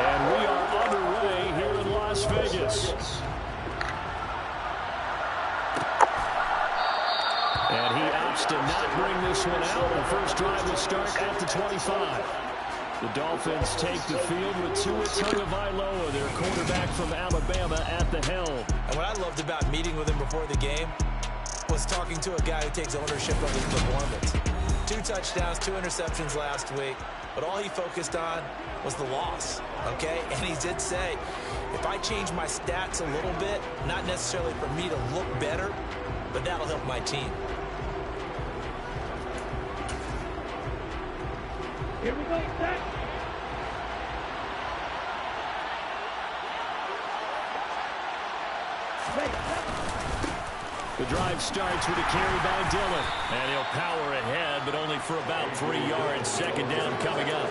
And we are underway here in Las Vegas. And he opts to not bring this one out. The first drive will start at the 25. The Dolphins take the field with Tua Tagovailoa, their quarterback from Alabama, at the helm. And what I loved about meeting with him before the game was talking to a guy who takes ownership of his performance. 2 touchdowns, 2 interceptions last week, but all he focused on was the loss, okay? And he did say, if I change my stats a little bit, not necessarily for me to look better, but that'll help my team. Here we go, set. The drive starts with a carry by Dillon. And he'll power ahead, but only for about 3 yards. Second down coming up.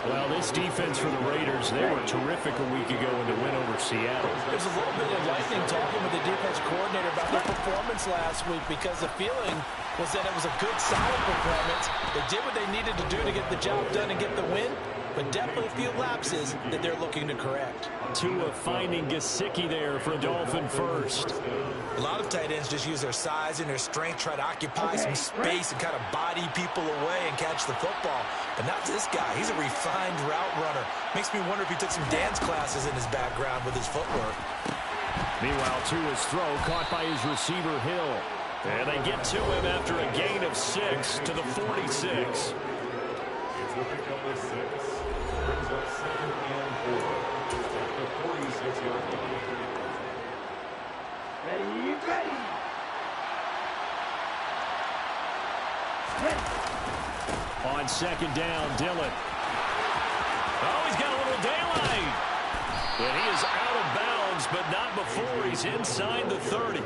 Well, this defense for the Raiders, they were terrific a week ago in the win over Seattle. There's a little bit of lightning talking with the defense coordinator about their performance last week because the feeling was that it was a good, solid performance. They did what they needed to do to get the job done and get the win, but definitely a few lapses that they're looking to correct. Tua finding Gesicki there for Dolphin first. A lot of tight ends just use their size and their strength, try to occupy some space and kind of body people away and catch the football. But not this guy. He's a refined route runner. Makes me wonder if he took some dance classes in his background with his footwork. Meanwhile, Tua's throw caught by his receiver, Hill. And they get to him after a gain of 6 to the 46. Ready, ready. On second down, Dillon. Oh, he's got a little daylight. And he is out of bounds, but not before he's inside the 30.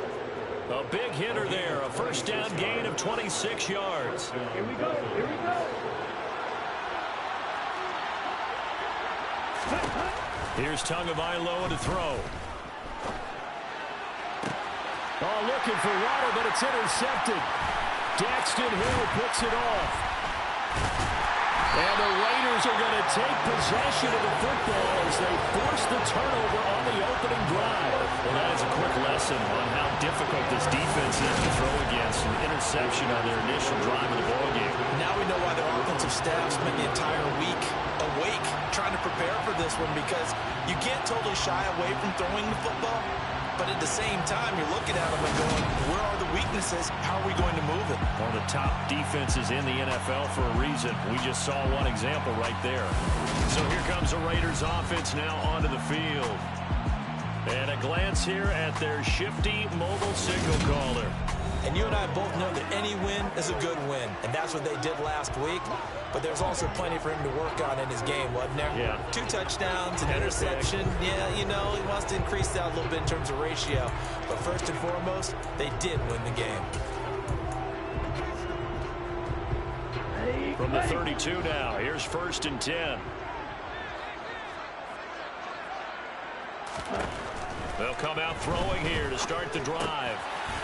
A big hitter there. A first down gain of 26 yards. Here we go, here we go. Here's Tagovailoa to throw. Oh, looking for Waddle, but it's intercepted. Daxton Hill picks it off. And the Raiders are going to take possession of the football as they force the turnover on the opening drive. Well, that is a quick lesson on how difficult this defense is to throw against. An interception on their initial drive of the ballgame. Now we know why their offensive staff spent the entire week awake trying to prepare for this one, because you can't totally shy away from throwing the football. But at the same time, you're looking at them and going, where are the weaknesses? How are we going to move it? One of the top defenses in the NFL for a reason. We just saw one example right there. So here comes the Raiders offense now onto the field. And a glance here at their shifty mobile signal caller. And you and I both know that any win is a good win. And that's what they did last week. But there's also plenty for him to work on in his game, wasn't there? Yeah. 2 touchdowns, an interception. Yeah, you know, he wants to increase that a little bit in terms of ratio. But first and foremost, they did win the game. From the 32 now, here's 1st and 10. They'll come out throwing here to start the drive.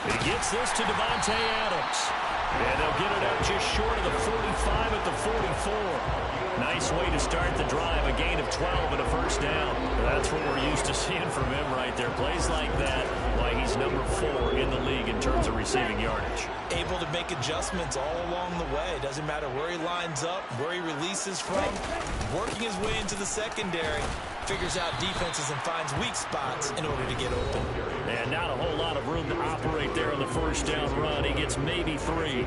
He gets this to Devontae Adams. And they'll get it out just short of the 45 at the 44. Nice way to start the drive. A gain of 12 and a first down. That's what we're used to seeing from him right there. Plays like that, why he's number 4 in the league in terms of receiving yardage. Able to make adjustments all along the way. Doesn't matter where he lines up, where he releases from. Working his way into the secondary. Figures out defenses and finds weak spots in order to get open. And not a whole lot of room to operate there on the first down run. He gets maybe 3.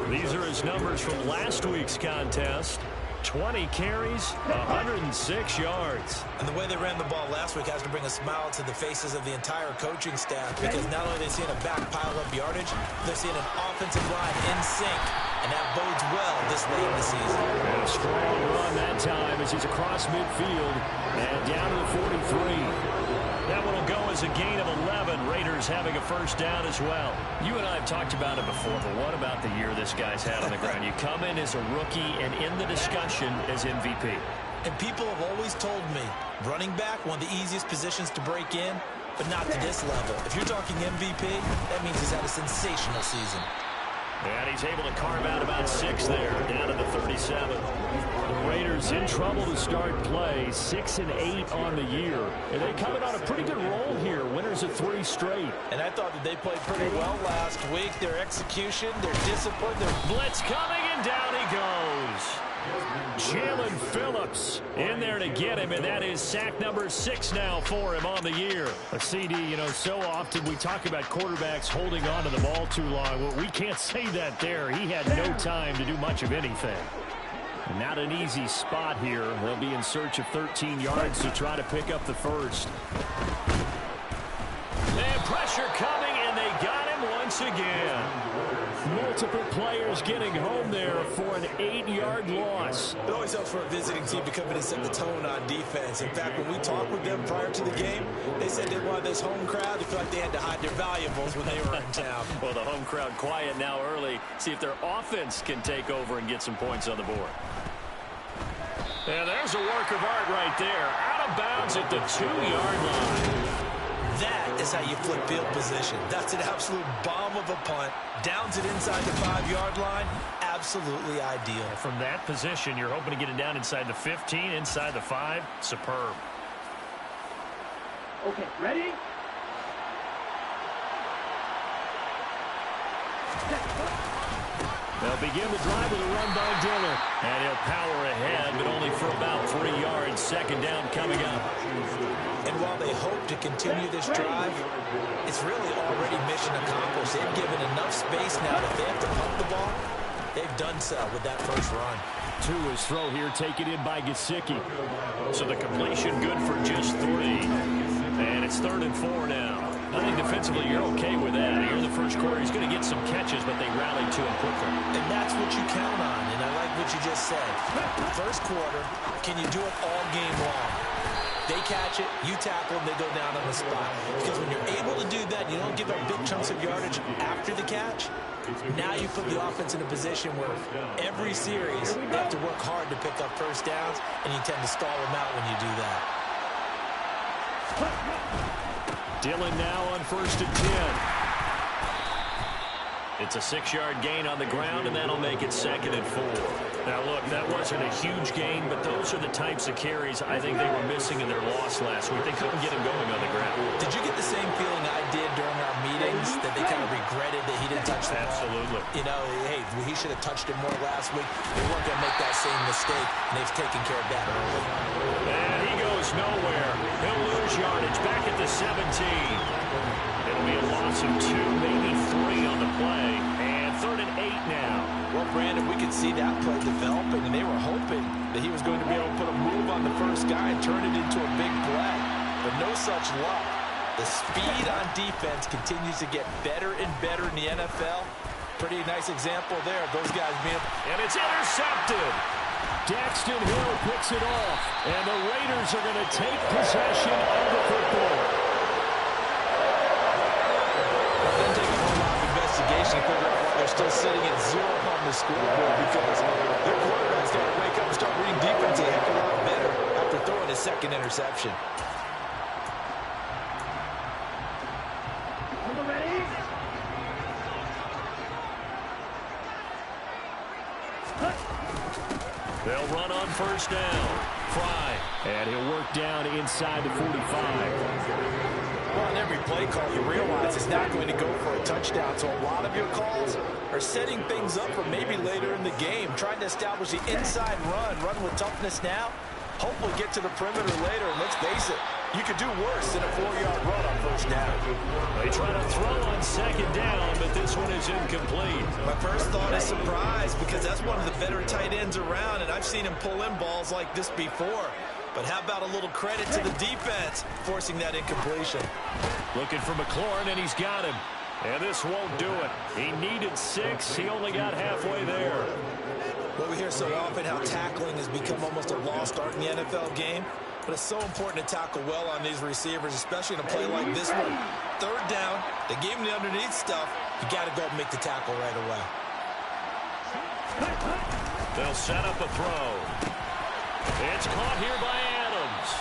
These are his numbers from last week's contest. 20 carries, 106 yards. And the way they ran the ball last week has to bring a smile to the faces of the entire coaching staff, because not only are they seeing a back pile up yardage, they're seeing an offensive line in sync, and that bodes well this late in the season. And a strong run that time as he's across midfield and down to the 43. That one will go as a gain of 11. Raiders having a first down as well. You and I have talked about it before, but what about the year this guy's had on the ground? You come in as a rookie and in the discussion as MVP. And people have always told me, running back, one of the easiest positions to break in, but not to this level. If you're talking MVP, that means he's had a sensational season. And he's able to carve out about 6 there, down to the 37. Raiders in trouble to start play, 6-8 on the year. And they coming on a pretty good roll here, winners of 3 straight. And I thought that they played pretty well last week. Their execution, their discipline, their blitz coming, and down he goes. Jalen Phillips in there to get him, and that is sack number 6 now for him on the year. A CD, you know, so often we talk about quarterbacks holding on to the ball too long. Well, we can't say that there. He had no time to do much of anything. Not an easy spot here. They'll be in search of 13 yards to try to pick up the first. And pressure coming, and they got him once again. Multiple players getting home there for an 8-yard loss. It always helps for a visiting team to come in and set the tone on defense. In fact, when we talked with them prior to the game, they said they wanted this home crowd. They feel like they had to hide their valuables when they were in town. Well, the home crowd quiet now early. See if their offense can take over and get some points on the board. And there's a work of art right there. Out of bounds at the 2-yard line. That is how you flip field position. That's an absolute bomb of a punt. Downs it inside the 5-yard line. Absolutely ideal. From that position, you're hoping to get it down inside the 15, inside the 5. Superb. Okay, ready? They'll begin the drive with a run by Dillon. And he'll power ahead, but only for about 3 yards. Second down coming up. And while they hope to continue this drive, it's really already mission accomplished. They've given enough space now that if they have to pump the ball, they've done so with that first run. To his throw here, taken in by Gesicki. So the completion good for just 3. And it's 3rd and 4 now. I think defensively you're okay with that. Here in the first quarter, he's going to get some catches, but they rallied to him quickly. And that's what you count on, and I like what you just said. First quarter, can you do it all game long? They catch it, you tackle them, they go down on the spot. Because when you're able to do that, you don't give up big chunks of yardage after the catch. Now you put the offense in a position where every series they have to work hard to pick up first downs, and you tend to stall them out when you do that. Dillon now on 1st and 10. It's a 6-yard gain on the ground, and that'll make it 2nd and 4. Now, look, that wasn't a huge gain, but those are the types of carries I think they were missing in their loss last week. They couldn't get him going on the ground. Did you get the same feeling I did during our meetings, that they kind of regretted that he didn't touch the ball? Absolutely. You know, hey, he should have touched it more last week. They weren't going to make that same mistake, and they've taken care of that early. And he goes nowhere. He'll lose yardage back at the 17. It'll be a loss of 2, maybe 3 on the play. And 3rd and 8 now. Well, Brandon, we could see that play developing, and they were hoping that he was going to be able to put a move on the first guy and turn it into a big play. But no such luck. The speed on defense continues to get better and better in the NFL. Pretty nice example there of those guys being... And it's intercepted. Daxton Hill picks it off. And the Raiders are going to take possession of the football. Then take a whole lot of investigation to figure out why they're still sitting at 0 on the scoreboard, because their quarterback's got to wake up and start reading defense a heck of a lot better after throwing his 2nd interception. Ready? They'll run on 1st down. Fry. And he'll work down inside the 45. Well, on every play call, you realize it's not going to go for a touchdown. So a lot of your calls are setting things up for maybe later in the game, trying to establish the inside run with toughness now. Hopefully get to the perimeter later, and let's face it, you could do worse than a 4-yard run on 1st down. They try to throw on 2nd down, but this one is incomplete. My first thought is surprise, because that's one of the better tight ends around, and I've seen him pull in balls like this before. But how about a little credit to the defense forcing that incompletion? Looking for McLaurin, and he's got him. And this won't do it. He needed 6. He only got halfway there. Well, we hear so often how tackling has become almost a lost art in the NFL game. But it's so important to tackle well on these receivers, especially in a play like this one. 3rd down, they gave him the underneath stuff. You got to go and make the tackle right away. They'll set up a throw. It's caught here by Adams.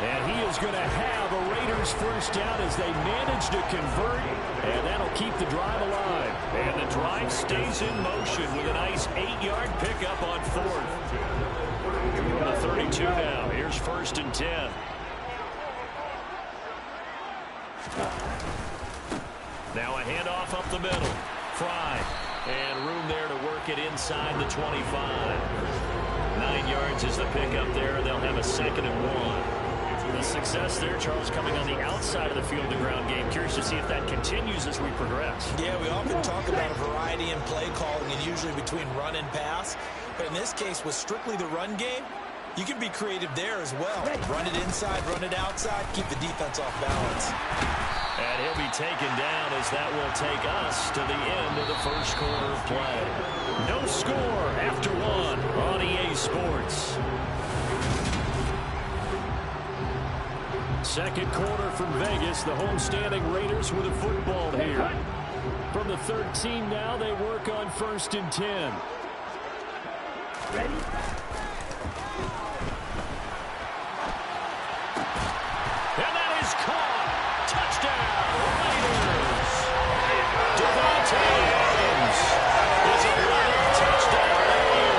And he is going to have a Raiders 1st down as they manage to convert. And that'll keep the drive alive. And the drive stays in motion with a nice 8-yard pickup on 4th. from the 32 now. Here's 1st and 10. Now a handoff up the middle. Fry. And room there to work it inside the 25. 9 yards is the pickup there. They'll have a 2nd and 1. The success there, Charles, coming on the outside of the field, the ground game. Curious to see if that continues as we progress. Yeah, we often talk about a variety in play calling and usually between run and pass. But in this case, with strictly the run game, you can be creative there as well. Run it inside, run it outside, keep the defense off balance. And he'll be taken down as that will take us to the end of the first quarter of play. No score after 1 on EA Sports. Second quarter from Vegas. The homestanding Raiders with a football here. From the 13 now, they work on 1st and 10. Ready? And that is caught. Touchdown, Raiders. Devontae Adams is a touchdown lead.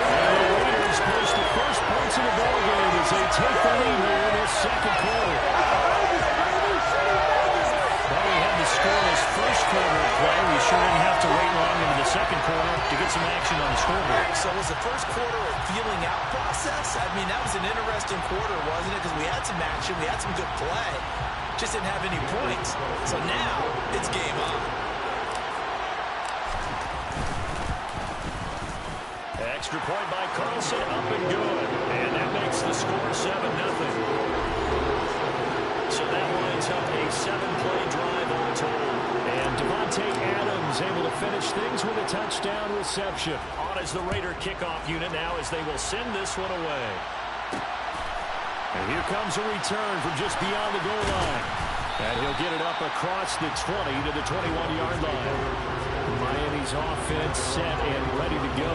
And the Raiders push the first points of the ballgame as they take the lead here in this second quarter. Well, we had the scoreless first quarter of play. We sure didn't have to wait long into the second quarter to get some action on the scoreboard. So was the first quarter a feeling out process? I mean, that was an interesting quarter, wasn't it? Because we had some action, we had some good play. Just didn't have any points. So now, it's game on. Extra point by Carlson, up and good. And that makes the score 7-0. So that lines up a 7-play drive all told. And Devontae Adams able to finish things with a touchdown reception. On as the Raider kickoff unit now as they will send this one away. And here comes a return from just beyond the goal line. And he'll get it up across the 20 to the 21-yard line. Miami's offense set and ready to go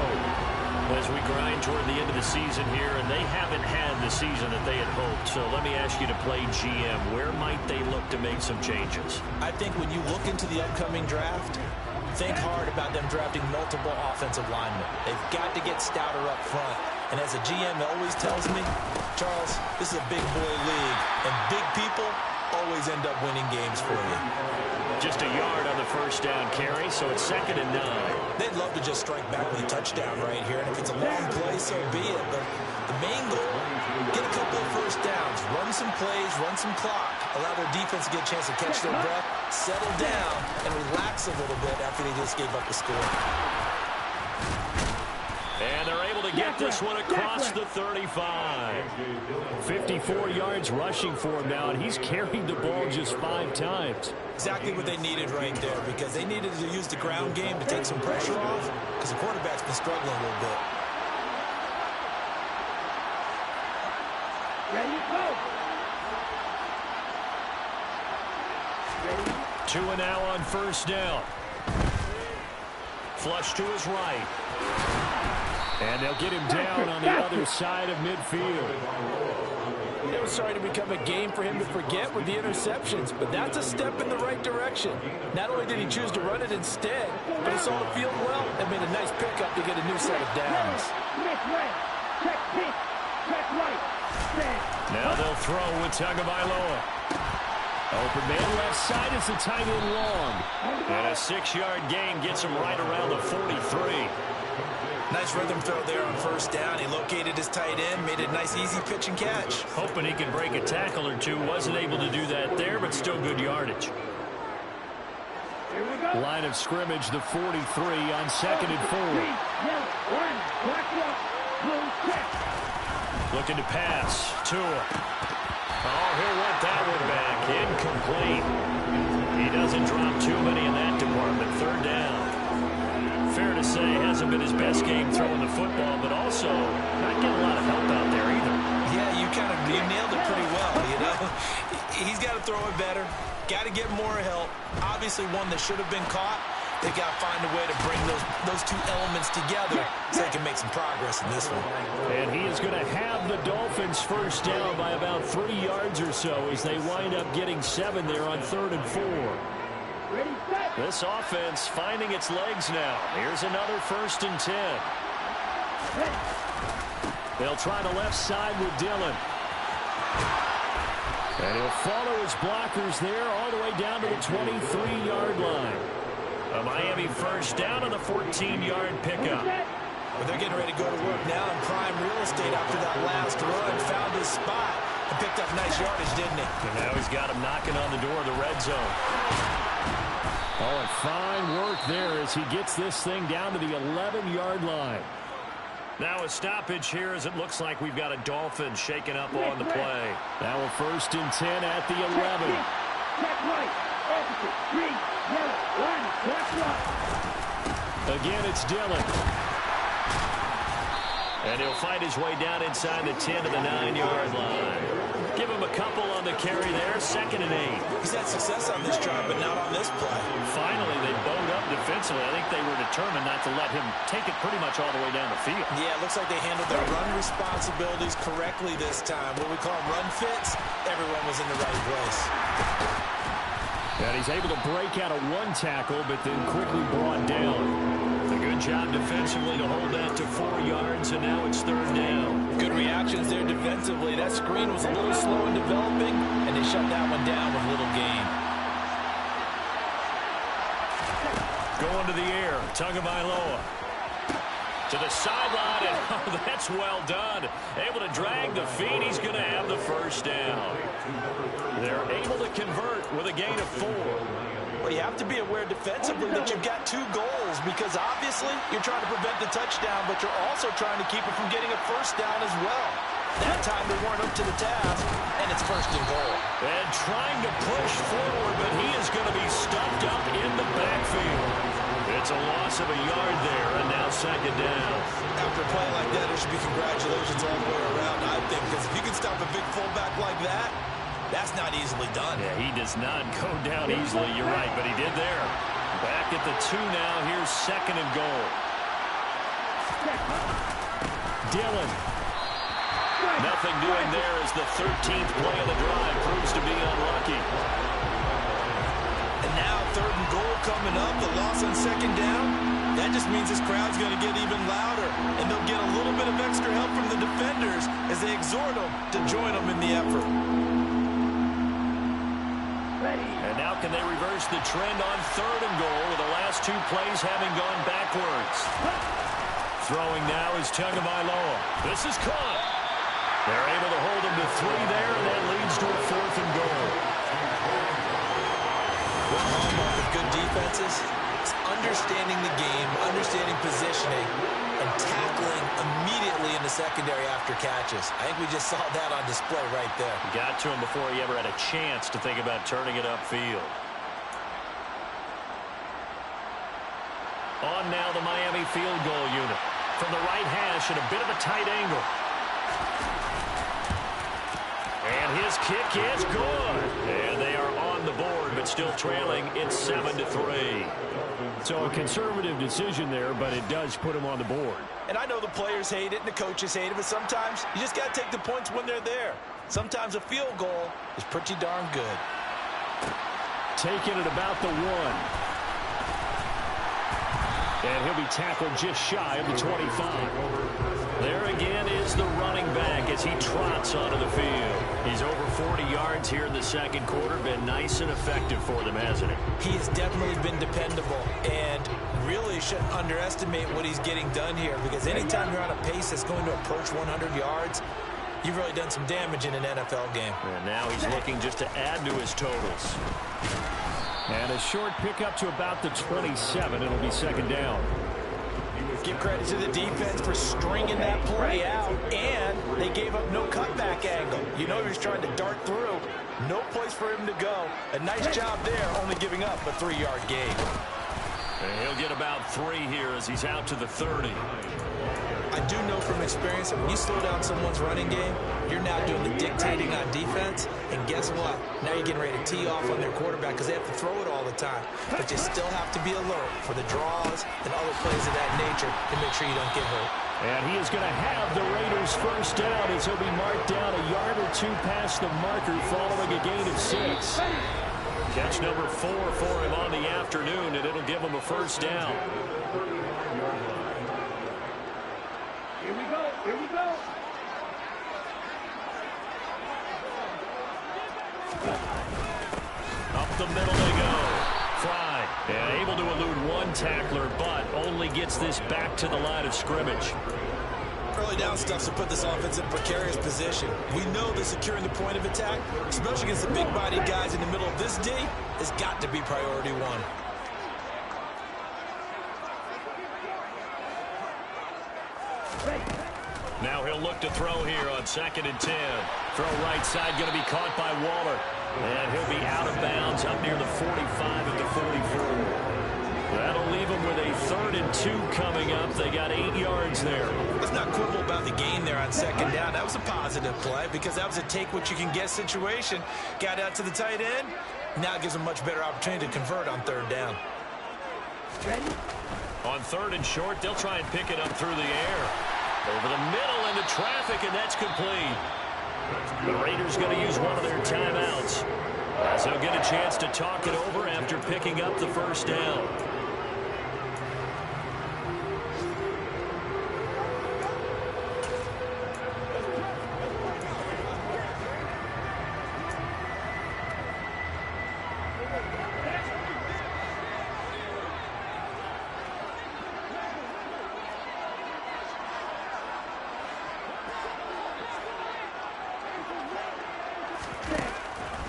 as we grind toward the end of the season here, and they haven't had the season that they had hoped. So let me ask you to play GM. Where might they look to make some changes? I think when you look into the upcoming draft, think hard about them drafting multiple offensive linemen. They've got to get stouter up front. And as a GM always tells me, Charles, this is a big boy league, and big people always end up winning games for you. Just a yard on the first down carry, so it's 2nd and 9. They'd love to just strike back with a touchdown right here, and if it's a long play, so be it. But the main goal, get a couple of first downs, run some plays, run some clock, allow their defense to get a chance to catch their breath, settle down, and relax a little bit after they just gave up the score. And they're able to get this one across the 35. 54 yards rushing for him now, and he's carried the ball just 5 times. Exactly what they needed right there, because they needed to use the ground game to take some pressure off, because the quarterback's been struggling a little bit. Ready to go. Ready. 2 and now on first down. Flush to his right. And they'll get him down on the other side of midfield. It was starting to become a game for him to forget with the interceptions, but that's a step in the right direction. Not only did he choose to run it instead, but he saw the field well and made a nice pickup to get a new set of downs. Check pitch. Check right. Stand. Now they'll throw with Tagovailoa. Open man left side is the tight end long. And a 6-yard gain gets him right around the 43. Nice rhythm throw there on first down. He located his tight end, made a nice easy pitch and catch. Hoping he could break a tackle or two. Wasn't able to do that there, but still good yardage. Here we go. Line of scrimmage, the 43 on 2nd and 4. Looking to pass. Tua. Oh, he'll want that one back. Incomplete. He doesn't drop too many in that department. 3rd down. Fair to say, hasn't been his best game throwing the football, but also not getting a lot of help out there either. Yeah, you nailed it pretty well, you know. He's got to throw it better. Got to get more help. Obviously one that should have been caught. They've got to find a way to bring those two elements together so they can make some progress in this one. And he is going to have the Dolphins first down by about 3 yards or so as they wind up getting 7 there on 3rd and 4. Ready, set. This offense finding its legs now. Here's another 1st and 10. Ready. They'll try the left side with Dillon. And he'll follow his blockers there all the way down to the 23-yard line. A Miami first down on the 14-yard pickup. But they're getting ready to go to work now in prime real estate after that last run. Found his spot and picked up nice yardage, didn't he? And now he's got him knocking on the door of the red zone. Oh, and fine work there as he gets this thing down to the 11-yard line. Now a stoppage here as it looks like we've got a Dolphins shaking up on the play. Now a 1st and 10 at the 11. Check right. Opposite. Green. Yellow. Line. Left right. Again, it's Dillon. And he'll find his way down inside the 10 to the 9-yard line. Give him a couple on the carry there. 2nd and 8. He's had success on this drive, but not on this play. Finally, they bowed up defensively. I think they were determined not to let him take it pretty much all the way down the field. Yeah, it looks like they handled their run responsibilities correctly this time. What we call run fits, everyone was in the right place. And he's able to break out of one tackle, but then quickly brought down. A good job defensively to hold that to 4 yards, and now it's 3rd down. Good reactions there defensively. That screen was a little slow in developing, and they shut that one down with little gain. Going to the air, Tagovailoa. To the sideline, and oh, that's well done. Able to drag the feet. He's going to have the 1st down. They're able to convert with a gain of 4. Well, you have to be aware defensively that you've got 2 goals because obviously you're trying to prevent the touchdown, but you're also trying to keep it from getting a 1st down as well. That time they weren't up to the task, and it's 1st and goal. And trying to push forward, but he is going to be stuffed up in the backfield. It's a loss of a yard there, and now 2nd down. After a play like that, there should be congratulations all the way around, I think, because if you can stop a big fullback like that, that's not easily done. Yeah, he does not go down easily, you're right, but he did there. Back at the 2 now, here's 2nd and goal. Dillon. Nothing doing there as the 13th play of the drive proves to be unlucky. And now 3rd and goal coming up, the loss on 2nd down. That just means this crowd's going to get even louder, and they'll get a little bit of extra help from the defenders as they exhort them to join them in the effort. And now can they reverse the trend on 3rd and goal with the last 2 plays having gone backwards. Throwing now is Tagovailoa. This is caught. They're able to hold him to 3 there, and that leads to a 4th and goal. One hallmark of good defenses is understanding the game, understanding positioning, and tackling immediately in the secondary after catches. I think we just saw that on display right there. Got to him before he ever had a chance to think about turning it upfield. On now the Miami field goal unit. From the right hash at a bit of a tight angle. And his kick is good. And they are on the board, but still trailing. It's 7-3. So a conservative decision there, but it does put him on the board. And I know the players hate it and the coaches hate it, but sometimes you just got to take the points when they're there. Sometimes a field goal is pretty darn good. Taking it about the 1. And he'll be tackled just shy of the 25. There again is the running back as he trots onto the field. He's over 40 yards here in the 2nd quarter. Been nice and effective for them, hasn't he? He has definitely been dependable, and really shouldn't underestimate what he's getting done here, because anytime you're on a pace that's going to approach 100 yards, you've really done some damage in an NFL game. And now he's looking just to add to his totals. And a short pickup to about the 27. It'll be 2nd down. Give credit to the defense for stringing that play out, and they gave up no cutback angle. You know he was trying to dart through. No place for him to go. A nice job there, only giving up a 3-yard gain. And he'll get about 3 here as he's out to the 30. I do know from experience that when you slow down someone's running game, you're now doing the dictating on defense, and guess what? Now you're getting ready to tee off on their quarterback because they have to throw it all the time. But you still have to be alert for the draws and other plays of that nature to make sure you don't get hurt. And he is going to have the Raiders' 1st down as he'll be marked down a yard or 2 past the marker following a gain of 6. Catch number 4 for him on the afternoon, and it'll give him a 1st down. Here we go. Here we go. Up the middle they go. Fry, and able to elude one tackler, but only gets this back to the line of scrimmage. Early down stuff to put this offense in a precarious position. We know that securing the point of attack, especially against the big-bodied guys in the middle of this D, has got to be priority one. Now he'll look to throw here on 2nd and 10. Throw right side, going to be caught by Waller. And he'll be out of bounds up near the 45 at the 44. That'll leave them with a 3rd and 2 coming up. They got 8 yards there. Let's not quibble about the gain there on 2nd down. That was a positive play because that was a take-what-you-can-get situation. Got out to the tight end. Now it gives them a much better opportunity to convert on 3rd down. Ready? On 3rd and short, they'll try and pick it up through the air. Over the middle into traffic, and that's complete. The Raiders going to use one of their timeouts, as they'll get a chance to talk it over after picking up the 1st down.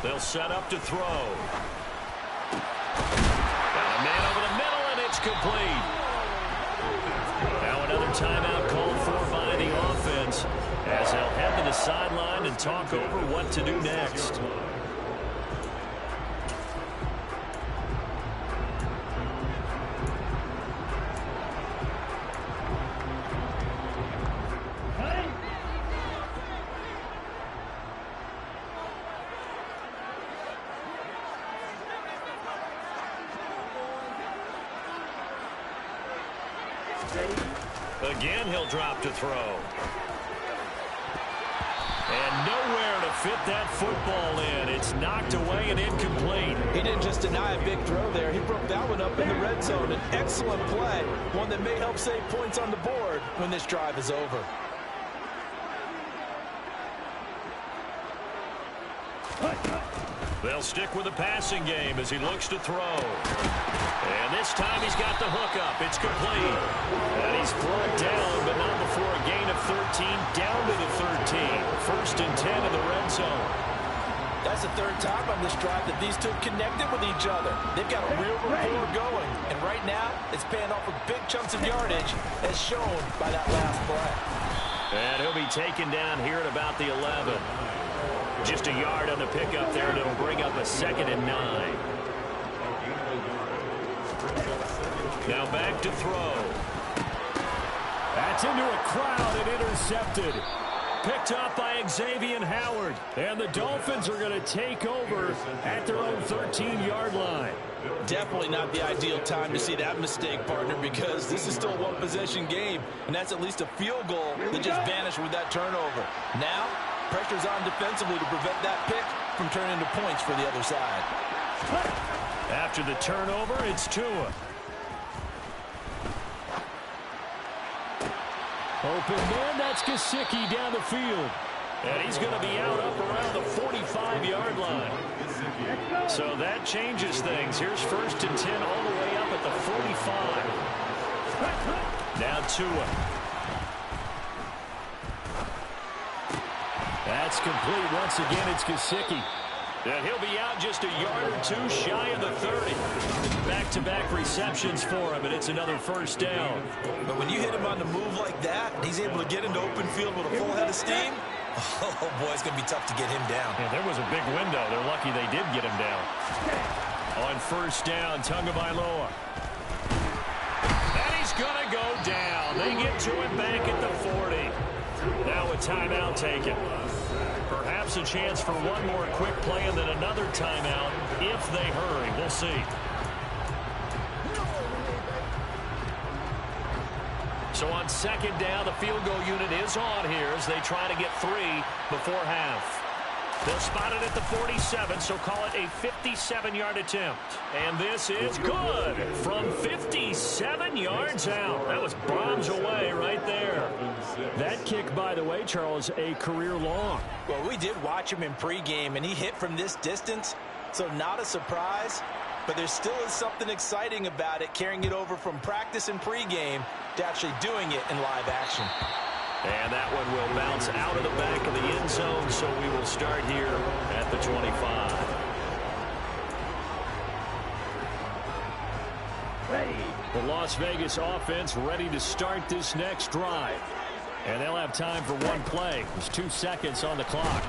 They'll set up to throw. Got a man over the middle, and it's complete. Now another timeout called for by the offense, as they'll head to the sideline and talk over what to do next. Again, he'll drop to throw. And nowhere to fit that football in. It's knocked away and incomplete. He didn't just deny a big throw there. He broke that one up in the red zone. An excellent play. One that may help save points on the board when this drive is over. They'll stick with the passing game as he looks to throw. And this time he's got the hook up. It's complete. And he's brought down, but not before a gain of 13, down to the 13. 1st and 10 in the red zone. That's the 3rd time on this drive that these two connected with each other. They've got a real rapport going. And right now, it's paying off with big chunks of yardage, as shown by that last play. And he'll be taken down here at about the 11. Just a yard on the pickup there, and it'll bring up a 2nd and 9. Now back to throw. That's into a crowd and intercepted. Picked up by Xavier Howard. And the Dolphins are going to take over at their own 13-yard line. Definitely not the ideal time to see that mistake, partner, because this is still a one-possession game, and that's at least a field goal that just vanished with that turnover. Now, pressure's on defensively to prevent that pick from turning into points for the other side. After the turnover, it's Tua. Open man, that's Gesicki down the field. And he's going to be out up around the 45-yard line. So that changes things. Here's 1st and 10 all the way up at the 45. Now Tua. That's complete. Once again, it's Gesicki. And he'll be out just a yard or 2 shy of the 30. Back-to-back receptions for him, and it's another 1st down. But when you hit him on the move like that, he's able to get into open field with a full head of steam. Oh, boy, it's going to be tough to get him down. Yeah, there was a big window. They're lucky they did get him down. On 1st down, Tagovailoa. And he's going to go down. They get to him back at the 40. Now a timeout taken. Perhaps a chance for one more quick play and then another timeout if they hurry. We'll see. So on 2nd down, the field goal unit is on here as they try to get 3 before half. They'll spot it at the 47, so call it a 57-yard attempt. And this is good from 57 yards out. That was bombs away right there. That kick, by the way, Charles, a career long. Well, we did watch him in pregame, and he hit from this distance, so not a surprise. But there still is something exciting about it, carrying it over from practice and pregame to actually doing it in live action. And that one will bounce out of the back of the end zone, so we will start here at the 25. Ready. The Las Vegas offense ready to start this next drive. And they'll have time for one play. There's 2 seconds on the clock.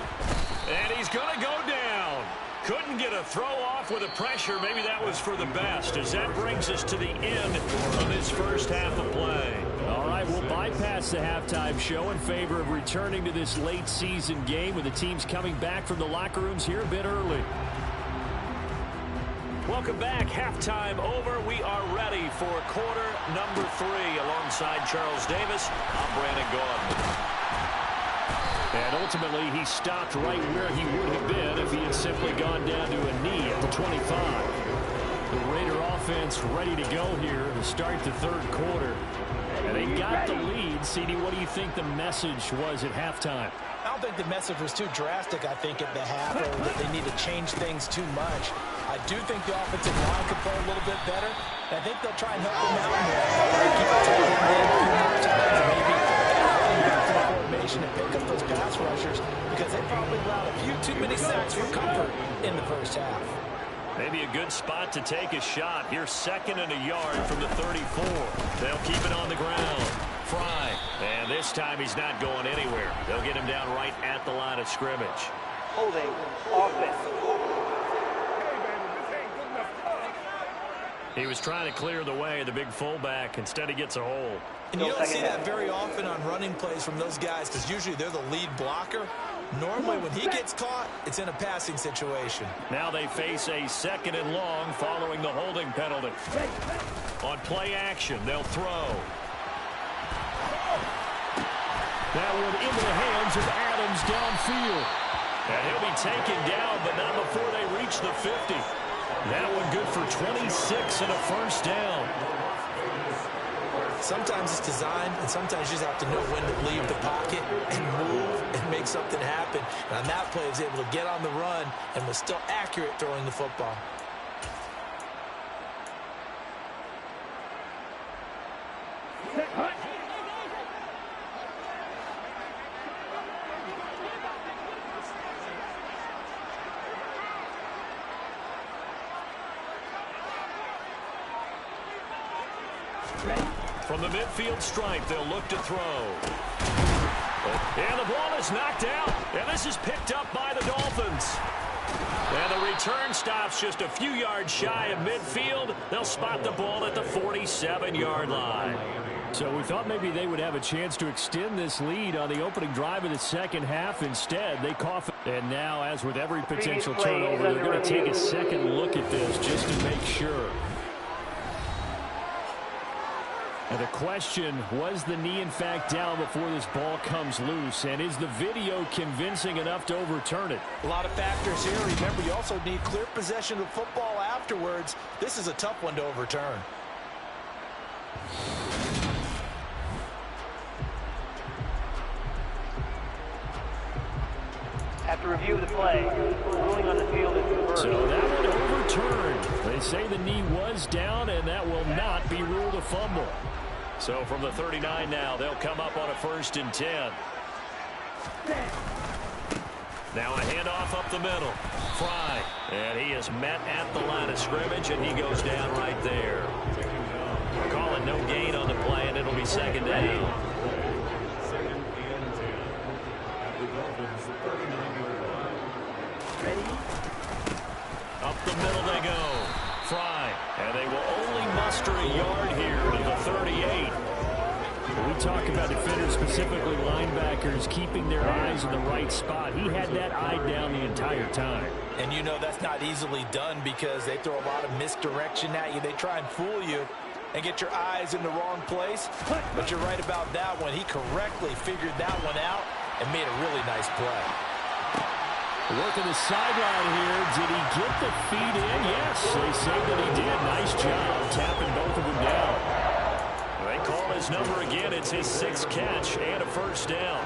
And he's going to go down. Couldn't get a throw off with the pressure. Maybe that was for the best, as that brings us to the end of this first half of play. All right, we'll bypass the halftime show in favor of returning to this late season game with the teams coming back from the locker rooms here a bit early. Welcome back. Halftime over. We are ready for quarter number 3. Alongside Charles Davis, I'm Brandon Gaudin. And ultimately, he stopped right where he would have been if he had simply gone down to a knee at the 25. The Raider offense ready to go here to start the third quarter. And they got the lead. CD, what do you think the message was at halftime? I don't think the message was too drastic, I think, at the half, or that they need to change things too much. I do think the offensive line could play a little bit better. And I think they'll try and help them out more. Keep it tight and maybe to the formation and pick up those pass rushers, because they probably allowed a few too many sacks for comfort in the first half. Maybe a good spot to take a shot. Here's 2nd and a yard from the 34. They'll keep it on the ground. Fry. And this time he's not going anywhere. They'll get him down right at the line of scrimmage. Holding. Offense. He was trying to clear the way, the big fullback. Instead, he gets a hold. And you don't see that very often on running plays from those guys, because usually they're the lead blocker. Normally, when he gets caught, it's in a passing situation. Now they face a 2nd and long following the holding penalty. On play action, they'll throw. That one into the hands of Adams downfield. And he'll be taken down, but not before they reach the 50. That one good for 26 and a first down. Sometimes it's designed, and sometimes you just have to know when to leave the pocket and move and make something happen. And on that play, he was able to get on the run and was still accurate throwing the football. From the midfield stripe, they'll look to throw. And the ball is knocked out. And this is picked up by the Dolphins. And the return stops just a few yards shy of midfield. They'll spot the ball at the 47-yard line. So we thought maybe they would have a chance to extend this lead on the opening drive of the second half. Instead, they cough it. And now, as with every potential turnover, they're going to take a second look at this just to make sure. And the question, was the knee in fact down before this ball comes loose? And is the video convincing enough to overturn it? A lot of factors here. Remember, you also need clear possession of football afterwards. This is a tough one to overturn. After review of the play, ruling on the field is reversed. So that one overturned. They say the knee was down, and that will not be ruled a fumble. So from the 39 now, they'll come up on a 1st and 10. Now a handoff up the middle. Fry. And he is met at the line of scrimmage, and he goes down right there. Calling no gain on the play, and it'll be 2nd down. Up the middle they go. Fry. And they will only muster a yard here to the 38. When we talk about defenders, specifically linebackers, keeping their eyes in the right spot, he had that eye down the entire time. And you know that's not easily done because they throw a lot of misdirection at you. They try and fool you and get your eyes in the wrong place. But you're right about that one. He correctly figured that one out and made a really nice play. Working the sideline here. Did he get the feet in? Yes, they say that he did. Nice job tapping both of them down. They call his number again. It's his 6th catch and a first down.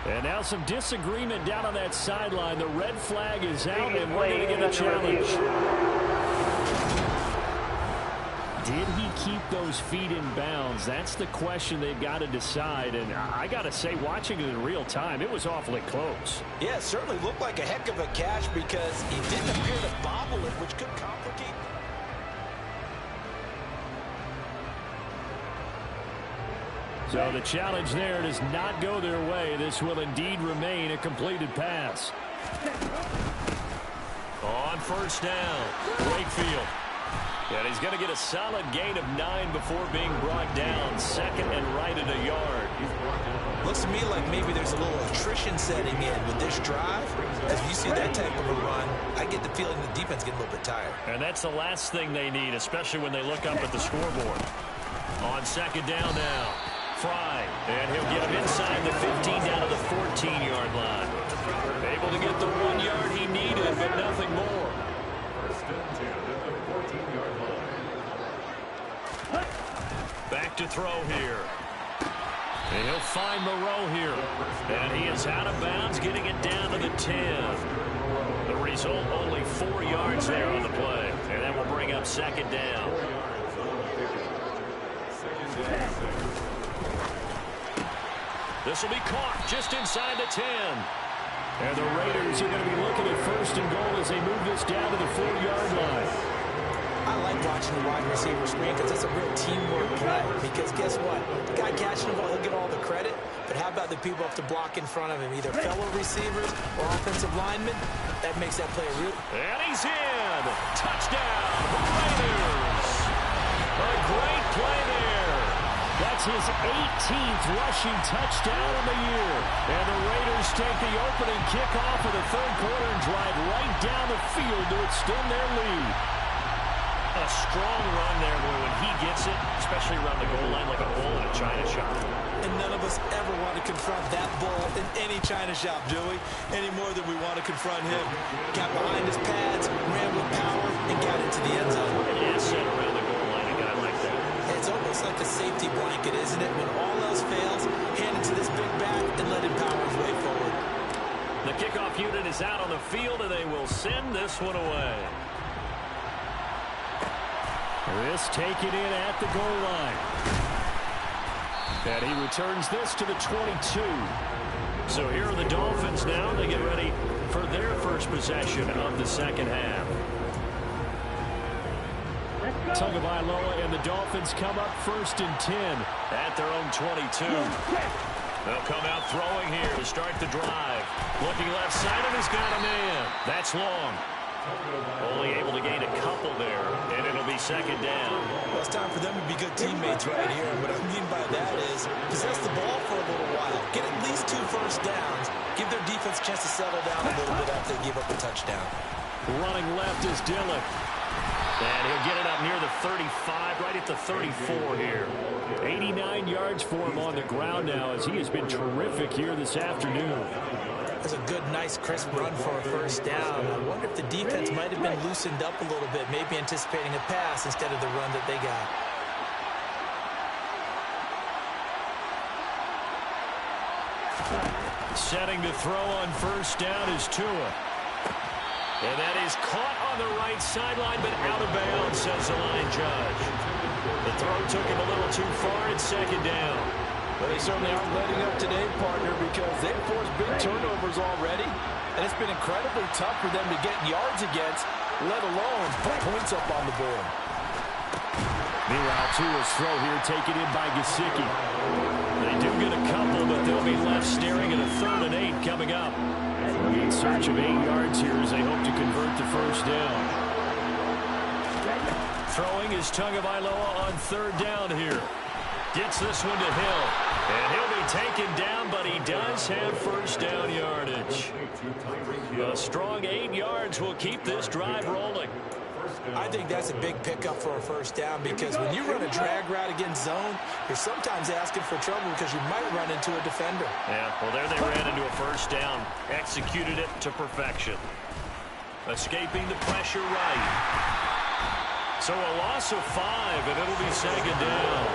And now some disagreement down on that sideline. The red flag is out, and we're going to get a challenge. Did he keep those feet in bounds? That's the question they've got to decide. And I got to say, watching it in real time, it was awfully close. Yeah, it certainly looked like a heck of a catch because he didn't appear to bobble it, which could complicate. So the challenge there does not go their way. This will indeed remain a completed pass. On first down, Wakefield. And he's going to get a solid gain of 9 before being brought down. 2nd and right at a yard. Looks to me like maybe there's a little attrition setting in with this drive. As you see that type of a run, I get the feeling the defense getting a little bit tired. And that's the last thing they need, especially when they look up at the scoreboard. On 2nd down now, Fry. And he'll get him inside the 15 down to the 14-yard line. Able to get the 1 yard he needed, but nothing more. Back to throw here. And he'll find Moreau here. And he is out of bounds, getting it down to the 10. The result, only 4 yards there on the play. And that will bring up 2nd down. This will be caught just inside the 10. And the Raiders are going to be looking at 1st and goal as they move this down to the 4-yard line. I like watching the wide receiver screen because it's a real teamwork play. Because guess what? The guy catching the ball, he'll get all the credit. But how about the people up to block in front of him, either fellow receivers or offensive linemen? That makes that play real. And he's in. Touchdown, Raiders. A great play there. That's his 18th rushing touchdown of the year. And the Raiders take the opening kickoff of the 3rd quarter and drive right down the field to extend their lead. A strong run there, boy, when he gets it, especially around the goal line like a bull in a china shop. And none of us ever want to confront that bull in any china shop, do we? Any more than we want to confront him. Got behind his pads, ran with power, and got into the end zone. Yeah, set around the goal line, a guy like that. It's almost like a safety blanket, isn't it? When all else fails, hand it to this big back and let him power his way forward. The kickoff unit is out on the field, and they will send this one away. This taken in at the goal line. And he returns this to the 22. So here are the Dolphins now. They get ready for their first possession of the 2nd half. Tagovailoa and the Dolphins come up 1st and 10 at their own 22. They'll come out throwing here to start the drive. Looking left side, and he's got a man. That's long. Only able to gain a couple there, and it'll be 2nd down. Well, it's time for them to be good teammates right here. What I mean by that is possess the ball for a little while. Get at least 2 first downs. Give their defense a chance to settle down a little bit after they give up a touchdown. Running left is Dillon. And he'll get it up near the 35, right at the 34 here. 89 yards for him on the ground now as he has been terrific here this afternoon. That's a good, nice, crisp run for a first down. I wonder if the defense might have been loosened up a little bit, maybe anticipating a pass instead of the run that they got. Setting to throw on first down is Tua. And that is caught on the right sideline, but out of bounds, says the line judge. The throw took him a little too far. It's 2nd down. Well, they certainly aren't letting up today, partner, because they've forced big turnovers already. And it's been incredibly tough for them to get yards against, let alone put points up on the board. Meanwhile, Tua's throw here taken in by Gesicki. They do get a couple, but they'll be left staring at a 3rd and 8 coming up. In search of 8 yards here as they hope to convert the first down. Throwing is Tagovailoa on 3rd down here. Gets this one to Hill. And he'll be taken down, but he does have first down yardage. A strong 8 yards will keep this drive rolling. I think that's a big pickup for a first down because when you run a drag route against zone, you're sometimes asking for trouble because you might run into a defender. Yeah, well, there they ran into a first down. Executed it to perfection. Escaping the pressure right. So a loss of 5, and it'll be second down.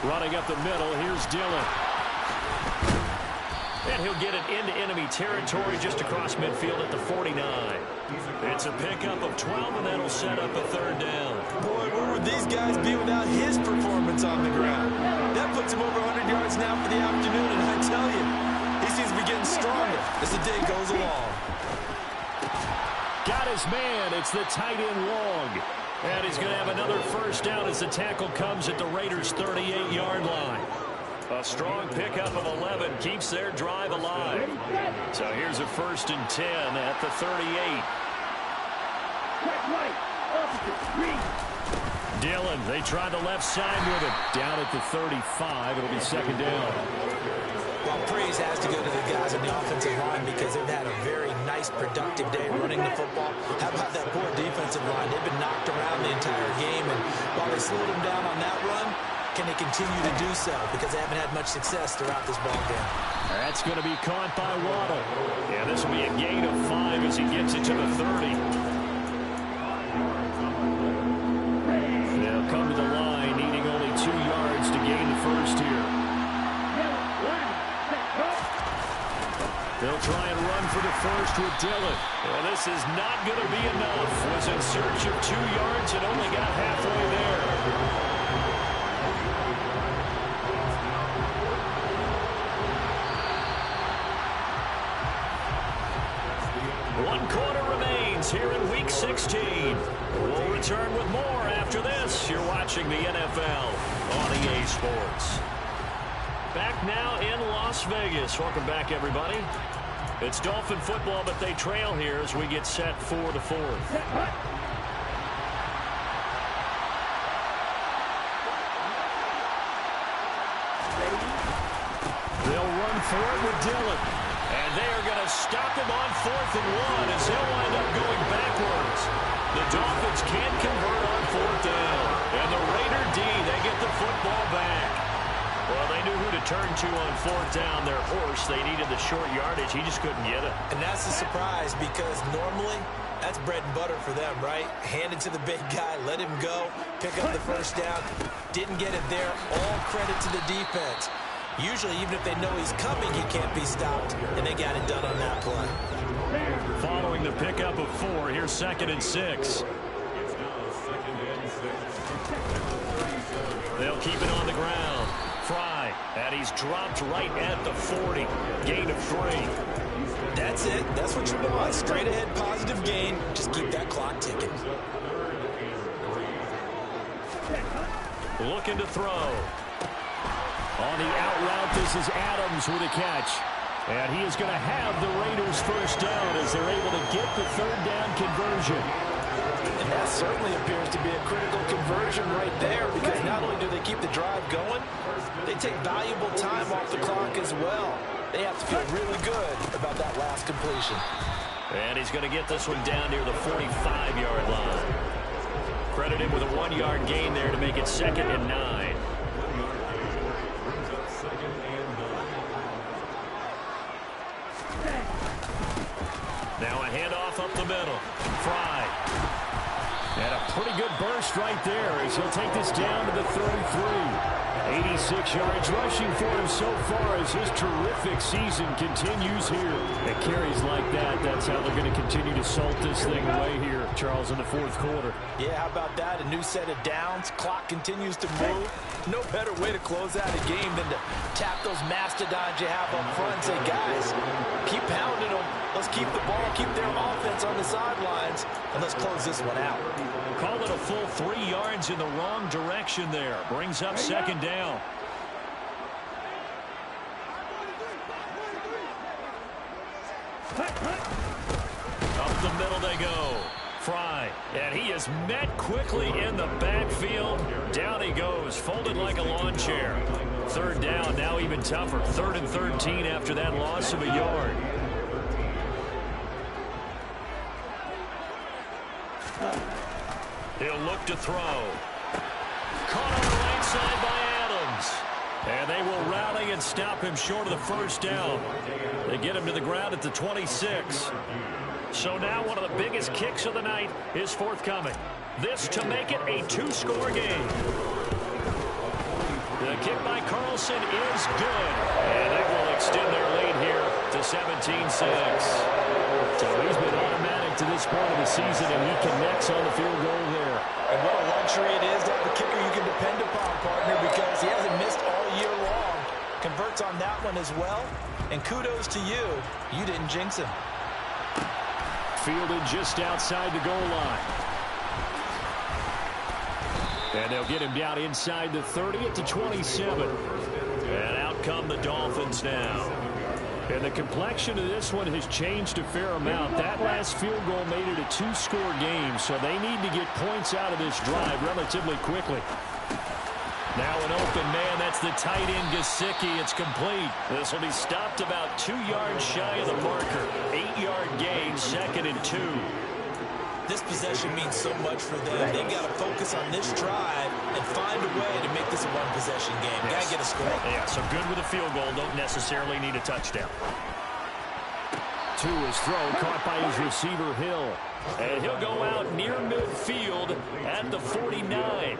Running up the middle, here's Dillon. And he'll get it into enemy territory just across midfield at the 49. It's a pickup of 12, and that'll set up a third down. Boy, where would these guys be without his performance on the ground? That puts him over 100 yards now for the afternoon, and I tell you, he seems to be getting stronger as the day goes along. Got his man. It's the tight end Long. And he's going to have another first down as the tackle comes at the Raiders' 38-yard line. A strong pickup of 11 keeps their drive alive. So here's a 1st and 10 at the 38. Dillon, they try the left side with him. Down at the 35, it'll be second down. Well, praise has to go to the guys on the offensive line because they've had a very nice, productive day running the football. How about that poor defensive line? They've been knocked around the entire game, and while they slowed them down on that run, can they continue to do so? Because they haven't had much success throughout this ball game. That's going to be caught by Waddle. Yeah, this will be a gain of 5 as he gets it to the 30. They'll come to the line, needing only 2 yards to gain the first here. They'll try and run for the first with Dillon. And this is not going to be enough. Was in search of 2 yards and only got halfway there. 1 quarter remains here in Week 16. We'll return with more after this. You're watching the NFL on EA Sports. Back now in Las Vegas. Welcome back, everybody. It's Dolphin football, but they trail here as we get set for the 4th. They'll run for it with Dillon. And they are going to stop him on 4th and 1 as he'll wind up going backwards. The Dolphins can't convert on 4th down. And the Raider D, they get the football back. Well, they knew who to turn to on 4th down. Their horse, they needed the short yardage. He just couldn't get it. And that's a surprise because normally that's bread and butter for them, right? Hand it to the big guy, let him go, pick up the first down. Didn't get it there. All credit to the defense. Usually, even if they know he's coming, he can't be stopped, and they got it done on that play. Following the pickup of 4, here's 2nd and 6. They'll keep it on the ground. Fry, and he's dropped right at the 40. Gain of 3. That's it. That's what you want. Straight ahead, positive gain. Just keep that clock ticking. Looking to throw. On the out route, this is Adams with a catch. And he is going to have the Raiders first down as they're able to get the 3rd down conversion. And that certainly appears to be a critical conversion right there because not only do they keep the drive going, they take valuable time off the clock as well. They have to feel really good about that last completion. And he's going to get this one down near the 45-yard line. Credit him with a 1-yard gain there to make it 2nd and 9. Now a handoff up the middle. Fry. And a pretty good burst right there as he'll take this down to the 33. 86 yards rushing for him so far as his terrific season continues here. At carries like that, that's how they're going to continue to salt this thing away here, Charles, in the 4th quarter. Yeah, how about that? A new set of downs. Clock continues to move. No better way to close out a game than to tap those mastodons you have up front and say, guys, keep pounding them. Let's keep the ball, keep their offense on the sidelines, and let's close this one out. Call it a full 3 yards in the wrong direction there. Brings up 2nd down. Up the middle they go. Fry, and he is met quickly in the backfield. Down he goes, folded like a lawn chair. Third down, now even tougher. 3rd and 13 after that loss of a yard. He'll look to throw. Caught on the right side by Adams. And they will rally and stop him short of the first down. They get him to the ground at the 26. So now one of the biggest kicks of the night is forthcoming. This to make it a 2-score game. The kick by Carlson is good. And they will extend their lead here to 17-6. So he's been automatic to this point of the season, and he connects on the field goal there. And what a luxury it is to have a kicker you can depend upon, partner, because he hasn't missed all year long. Converts on that one as well. And kudos to you. You didn't jinx him. Fielded just outside the goal line. And they'll get him down inside the 30 at the 27. And out come the Dolphins now. And the complexion of this one has changed a fair amount. That last field goal made it a 2-score game, so they need to get points out of this drive relatively quickly. Now an open man, that's the tight end Gesicki. It's complete. This will be stopped about 2 yards shy of the marker. 8-yard gain, 2nd and 2. This possession means so much for them. They've got to focus on this drive and find a way to make this a one-possession game. Yes. Got to get a score. Yeah, so good with a field goal. Don't necessarily need a touchdown. To his throw, caught by his receiver, Hill. And he'll go out near midfield at the 49.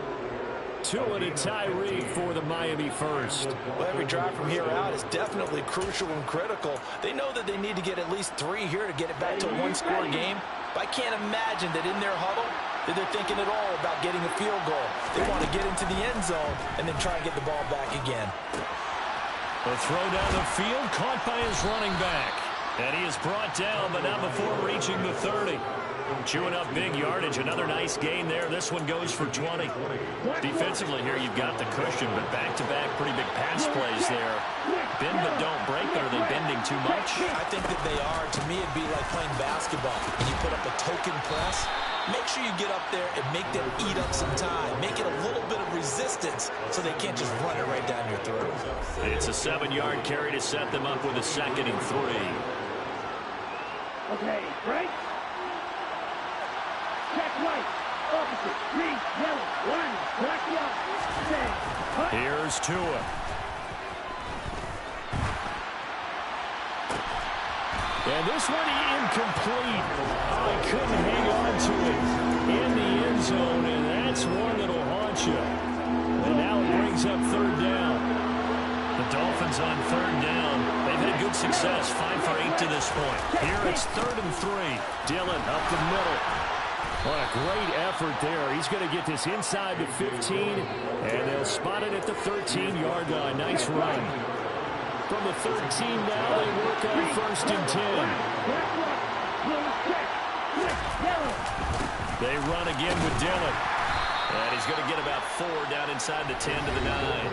Tua to Tyreek for the Miami first. Well, every drive from here out is definitely crucial and critical. They know that they need to get at least 3 here to get it back to a 1-score game. But I can't imagine that in their huddle that they're thinking at all about getting a field goal. They want to get into the end zone and then try and get the ball back again. The throw down the field, caught by his running back. And he is brought down, but not before reaching the 30. Chewing up big yardage. Another nice gain there. This one goes for 20. Defensively here, you've got the cushion, but back-to-back pretty big pass plays there. Bend but don't break. Are they bending too much? I think that they are. To me, it'd be like playing basketball. When you put up a token press, make sure you get up there and make them eat up some time. Make it a little bit of resistance so they can't just run it right down your throat. It's a 7-yard carry to set them up with a 2nd and 3. Okay, right? Check right. Opposite. Green, yellow, orange. Black, yellow. Here's Tua. And this one incomplete. Oh, he couldn't hang on to it in the end zone, and that's one that'll haunt you. And now it brings up 3rd down. The Dolphins on 3rd down. They've had good success, 5 for 8 to this point. Here it's 3rd and 3. Dillon up the middle. What a great effort there. He's going to get this inside the 15, and they'll spot it at the 13-yard line. Nice run. From the 13 now, they work on 1st and 10. They run again with Dillon. And he's going to get about 4 down inside the 10 to the 9.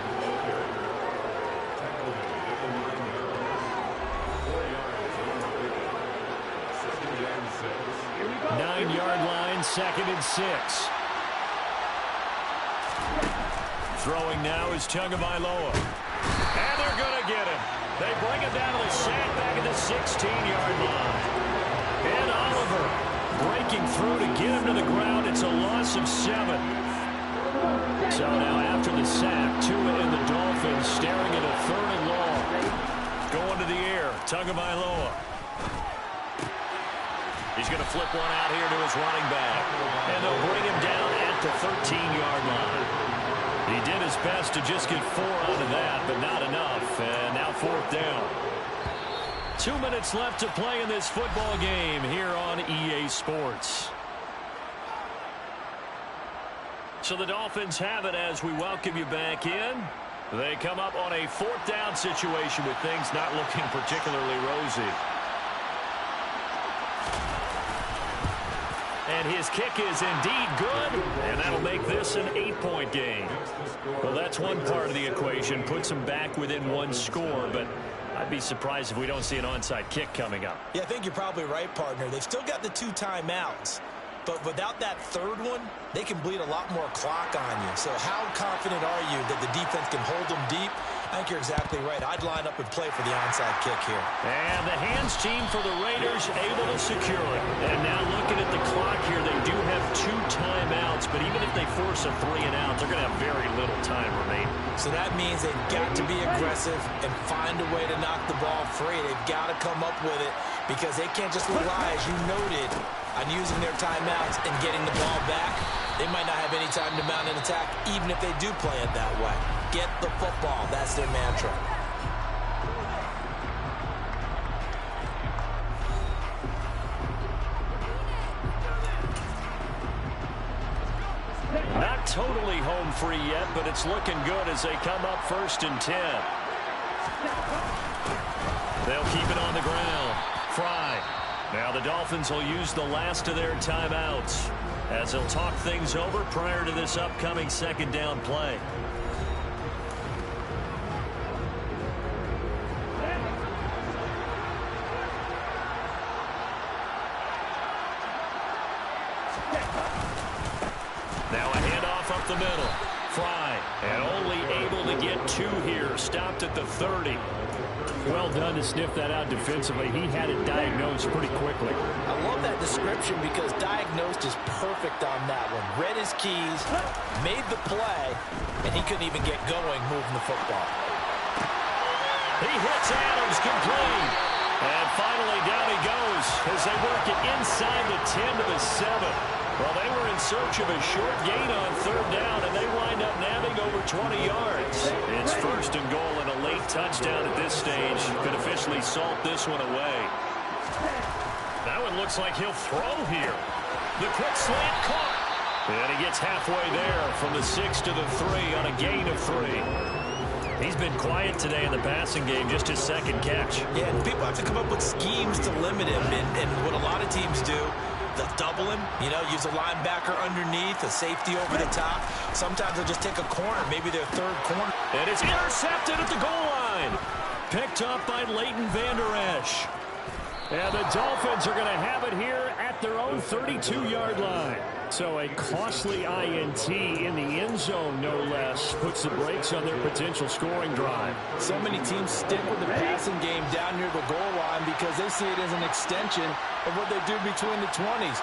Nine-yard line, 2nd and 6. Throwing now is Tagovailoa. And they're going to get him. They bring him down to the sack back at the 16-yard line. And Oliver breaking through to get him to the ground. It's a loss of 7. So now after the sack, Tua and the Dolphins staring at a 3rd and long. Going to the air, Tagovailoa. He's going to flip one out here to his running back. And they'll bring him down at the 13-yard line. He did his best to just get 4 out of that, but not enough. And now 4th down. 2 minutes left to play in this football game here on EA Sports. So the Dolphins have it as we welcome you back in. They come up on a 4th down situation with things not looking particularly rosy. And his kick is indeed good, and that'll make this an 8-point game. Well, that's one part of the equation. Puts them back within 1 score, but I'd be surprised if we don't see an onside kick coming up. Yeah, I think you're probably right, partner. They've still got the 2 timeouts. But without that third one, they can bleed a lot more clock on you. So how confident are you that the defense can hold them deep? I think you're exactly right. I'd line up and play for the onside kick here. And the hands team for the Raiders able to secure it. And now looking at the clock here, they do have 2 timeouts. But even if they force a 3 and out, they're going to have very little time remaining. So that means they've got to be aggressive and find a way to knock the ball free. They've got to come up with it because they can't just rely, as you noted, on using their timeouts and getting the ball back. They might not have any time to mount an attack, even if they do play it that way. Get the football. That's their mantra. Not totally home free yet, but it's looking good as they come up 1st and 10. They'll keep it on the ground. Fry. Now the Dolphins will use the last of their timeouts as they'll talk things over prior to this upcoming 2nd down play. Now a handoff up the middle. Fry, and only able to get 2 here. Stopped at the 30. Well done to sniff that out defensively. He had it diagnosed pretty quickly. I love that description because diagnosed is perfect on that one. Read his keys, made the play, and he couldn't even get going moving the football. He hits Adams complete. And finally down he goes as they work it inside the 10 to the 7. Well, they were in search of a short gain on 3rd down, and they wind up nabbing over 20 yards. It's 1st and goal, and a late touchdown at this stage could officially salt this one away. That one looks like he'll throw here. The quick slant caught. And he gets halfway there from the 6 to the 3 on a gain of 3. He's been quiet today in the passing game, just his 2nd catch. Yeah, and people have to come up with schemes to limit him, and what a lot of teams do, they'll double him, use a linebacker underneath, a safety over the top. Sometimes they'll just take a corner, maybe their 3rd corner. And it's intercepted at the goal line. Picked up by Leighton Vander Esch. And the Dolphins are going to have it here at their own 32-yard line. So a costly INT in the end zone, no less, puts the brakes on their potential scoring drive. So many teams stick with the passing game down near the goal line because they see it as an extension of what they do between the 20s.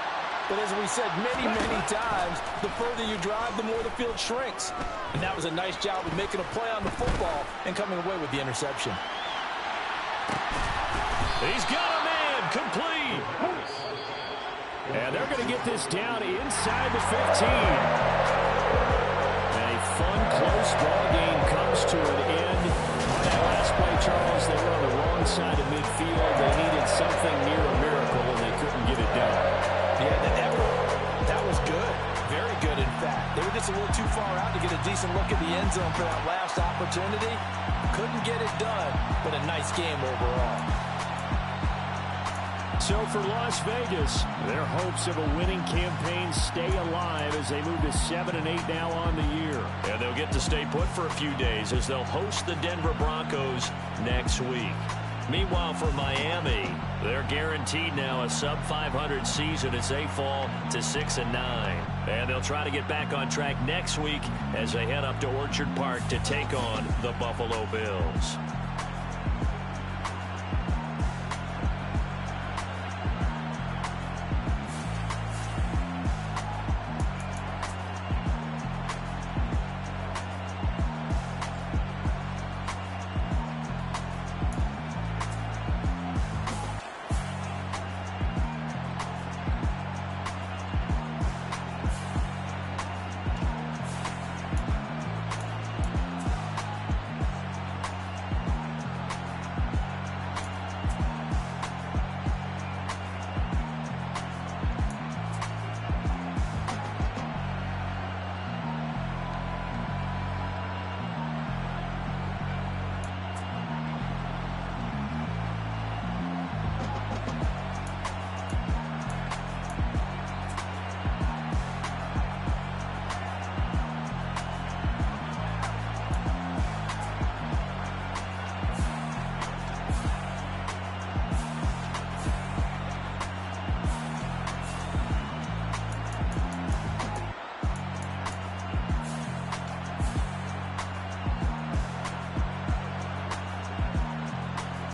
But as we said many, many times, the further you drive, the more the field shrinks. And that was a nice job of making a play on the football and coming away with the interception. He's got a man complete. And they're going to get this down inside the 15. And a fun, close ball game comes to an end. On that last play, Charles, they were on the wrong side of midfield. They needed something near a miracle, and they couldn't get it done. Yeah, the effort, that was good. Very good, in fact. They were just a little too far out to get a decent look at the end zone for that last opportunity. Couldn't get it done, but a nice game overall. So for Las Vegas, their hopes of a winning campaign stay alive as they move to 7-8 now on the year. And they'll get to stay put for a few days as they'll host the Denver Broncos next week. Meanwhile, for Miami, they're guaranteed now a sub-500 season as they fall to 6-9. And they'll try to get back on track next week as they head up to Orchard Park to take on the Buffalo Bills.